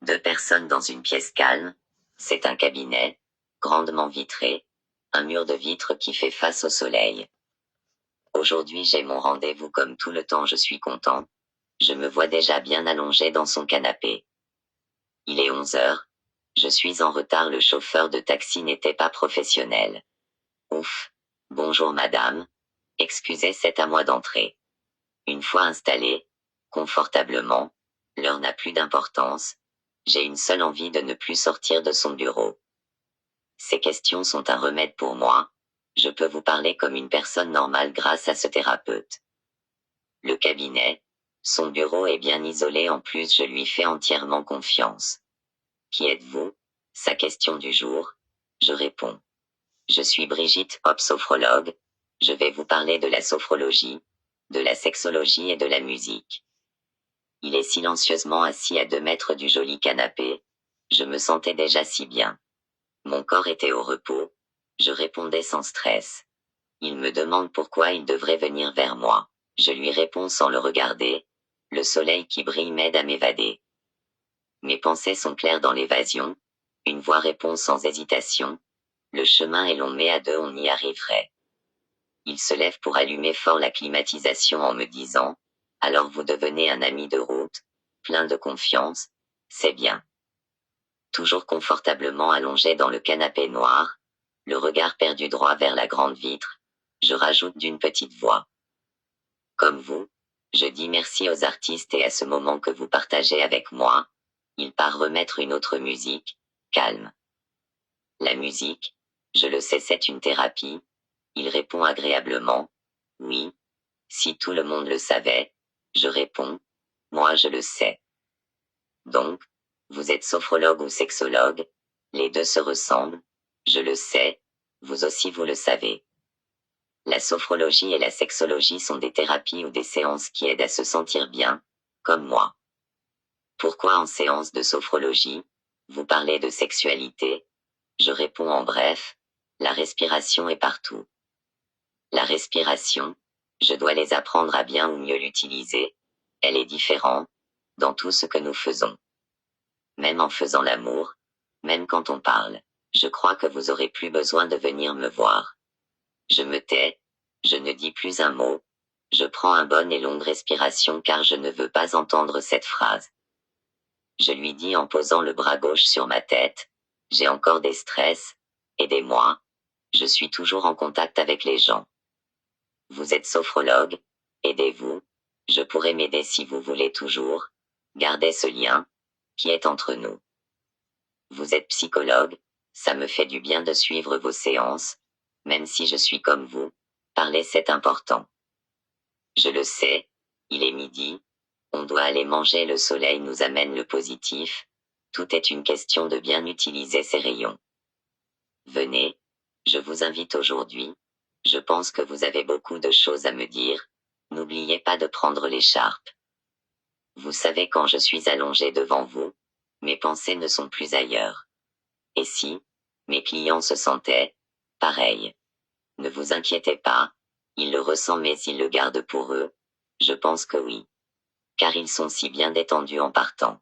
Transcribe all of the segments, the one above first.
Deux personnes dans une pièce calme. C'est un cabinet, grandement vitré, un mur de vitre qui fait face au soleil. Aujourd'hui j'ai mon rendez-vous comme tout le temps je suis content. Je me vois déjà bien allongé dans son canapé. Il est 11 heures. Je suis en retard, le chauffeur de taxi n'était pas professionnel. Ouf. Bonjour madame. Excusez, c'est à moi d'entrer. Une fois installé, confortablement, l'heure n'a plus d'importance. J'ai une seule envie, de ne plus sortir de son bureau. Ces questions sont un remède pour moi. Je peux vous parler comme une personne normale grâce à ce thérapeute. Le cabinet, son bureau est bien isolé, en plus je lui fais entièrement confiance. Qui êtes-vous? Sa question du jour. Je réponds. Je suis Brigitte Hop, sophrologue. Je vais vous parler de la sophrologie, de la sexologie et de la musique. Il est silencieusement assis à 2 mètres du joli canapé. Je me sentais déjà si bien. Mon corps était au repos. Je répondais sans stress. Il me demande pourquoi il devrait venir vers moi. Je lui réponds sans le regarder. Le soleil qui brille m'aide à m'évader. Mes pensées sont claires dans l'évasion. Une voix répond sans hésitation. Le chemin est long mais à 2 on y arriverait. Il se lève pour allumer fort la climatisation en me disant « Alors vous devenez un ami de route, plein de confiance, c'est bien. » Toujours confortablement allongé dans le canapé noir, le regard perdu droit vers la grande vitre, je rajoute d'une petite voix. Comme vous, je dis merci aux artistes et à ce moment que vous partagez avec moi. Il part remettre une autre musique, calme. La musique, je le sais, c'est une thérapie. Il répond agréablement. Oui. Si tout le monde le savait, je réponds. Moi je le sais. Donc, vous êtes sophrologue ou sexologue? Les deux se ressemblent. Je le sais. Vous aussi vous le savez. La sophrologie et la sexologie sont des thérapies ou des séances qui aident à se sentir bien, comme moi. Pourquoi en séance de sophrologie, vous parlez de sexualité? Je réponds en bref. La respiration est partout. La respiration, je dois les apprendre à bien ou mieux l'utiliser. Elle est différente, dans tout ce que nous faisons. Même en faisant l'amour, même quand on parle, je crois que vous aurez plus besoin de venir me voir. Je me tais, je ne dis plus un mot, je prends une bonne et longue respiration car je ne veux pas entendre cette phrase. Je lui dis en posant le bras gauche sur ma tête, j'ai encore des stress, aidez-moi, je suis toujours en contact avec les gens. Vous êtes sophrologue, aidez-vous, je pourrais m'aider si vous voulez toujours, gardez ce lien, qui est entre nous. Vous êtes psychologue, ça me fait du bien de suivre vos séances, même si je suis comme vous, parler c'est important. Je le sais, il est midi, on doit aller manger, le soleil nous amène le positif, tout est une question de bien utiliser ces rayons. Venez, je vous invite aujourd'hui. Je pense que vous avez beaucoup de choses à me dire. N'oubliez pas de prendre l'écharpe. Vous savez, quand je suis allongé devant vous, mes pensées ne sont plus ailleurs. Et si mes clients se sentaient pareil? Ne vous inquiétez pas, ils le ressentent mais ils le gardent pour eux. Je pense que oui. Car ils sont si bien détendus en partant.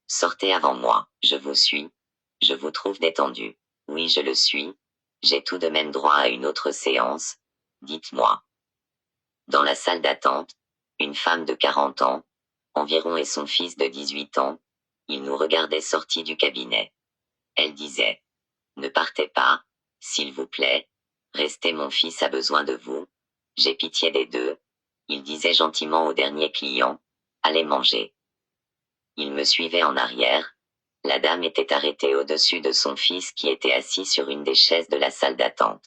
Sortez avant moi, je vous suis. Je vous trouve détendu. Oui, je le suis. J'ai tout de même droit à une autre séance. Dites-moi. Dans la salle d'attente, une femme de 40 ans, environ, et son fils de 18 ans, ils nous regardaient sortis du cabinet. Elle disait. Ne partez pas, s'il vous plaît. Restez, mon fils a besoin de vous. J'ai pitié des deux. Il disait gentiment au dernier client. Allez manger. Il me suivait en arrière. La dame était arrêtée au-dessus de son fils qui était assis sur une des chaises de la salle d'attente.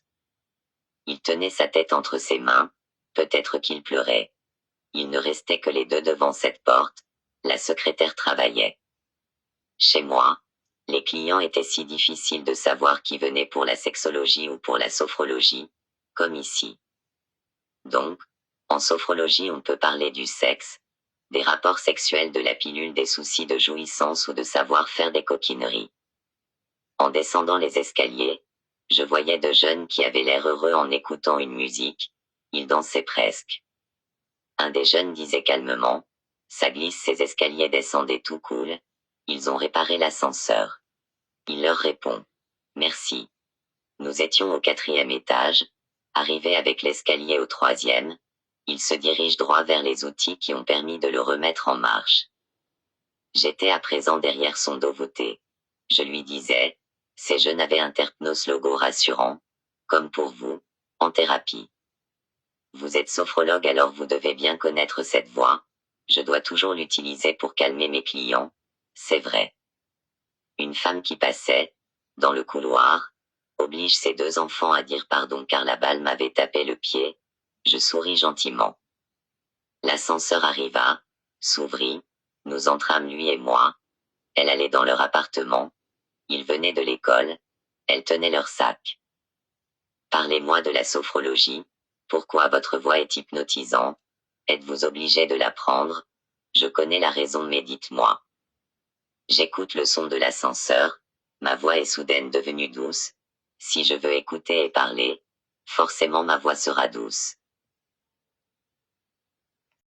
Il tenait sa tête entre ses mains, peut-être qu'il pleurait. Il ne restait que les deux devant cette porte. La secrétaire travaillait. Chez moi, les clients étaient si difficiles de savoir qui venait pour la sexologie ou pour la sophrologie, comme ici. Donc, en sophrologie on peut parler du sexe, des rapports sexuels, de la pilule, des soucis de jouissance ou de savoir faire des coquineries. En descendant les escaliers, je voyais deux jeunes qui avaient l'air heureux en écoutant une musique, ils dansaient presque. Un des jeunes disait calmement, ça glisse ces escaliers, descendez tout cool. Ils ont réparé l'ascenseur. Il leur répond. Merci. Nous étions au 4e étage. Arrivé avec l'escalier au 3e, il se dirige droit vers les outils qui ont permis de le remettre en marche. J'étais à présent derrière son dos voûté. Je lui disais, ces jeunes avaient un terpnos logo rassurant, comme pour vous, en thérapie. Vous êtes sophrologue alors vous devez bien connaître cette voix. Je dois toujours l'utiliser pour calmer mes clients, c'est vrai. Une femme qui passait, dans le couloir, oblige ses 2 enfants à dire pardon car la balle m'avait tapé le pied. Je souris gentiment. L'ascenseur arriva, s'ouvrit, nous entrâmes lui et moi. Elle allait dans leur appartement. Ils venaient de l'école. Elle tenait leur sac. Parlez-moi de la sophrologie. Pourquoi votre voix est hypnotisante? Êtes-vous obligé de l'apprendre? Je connais la raison mais dites-moi. J'écoute le son de l'ascenseur. Ma voix est soudaine devenue douce. Si je veux écouter et parler, forcément ma voix sera douce.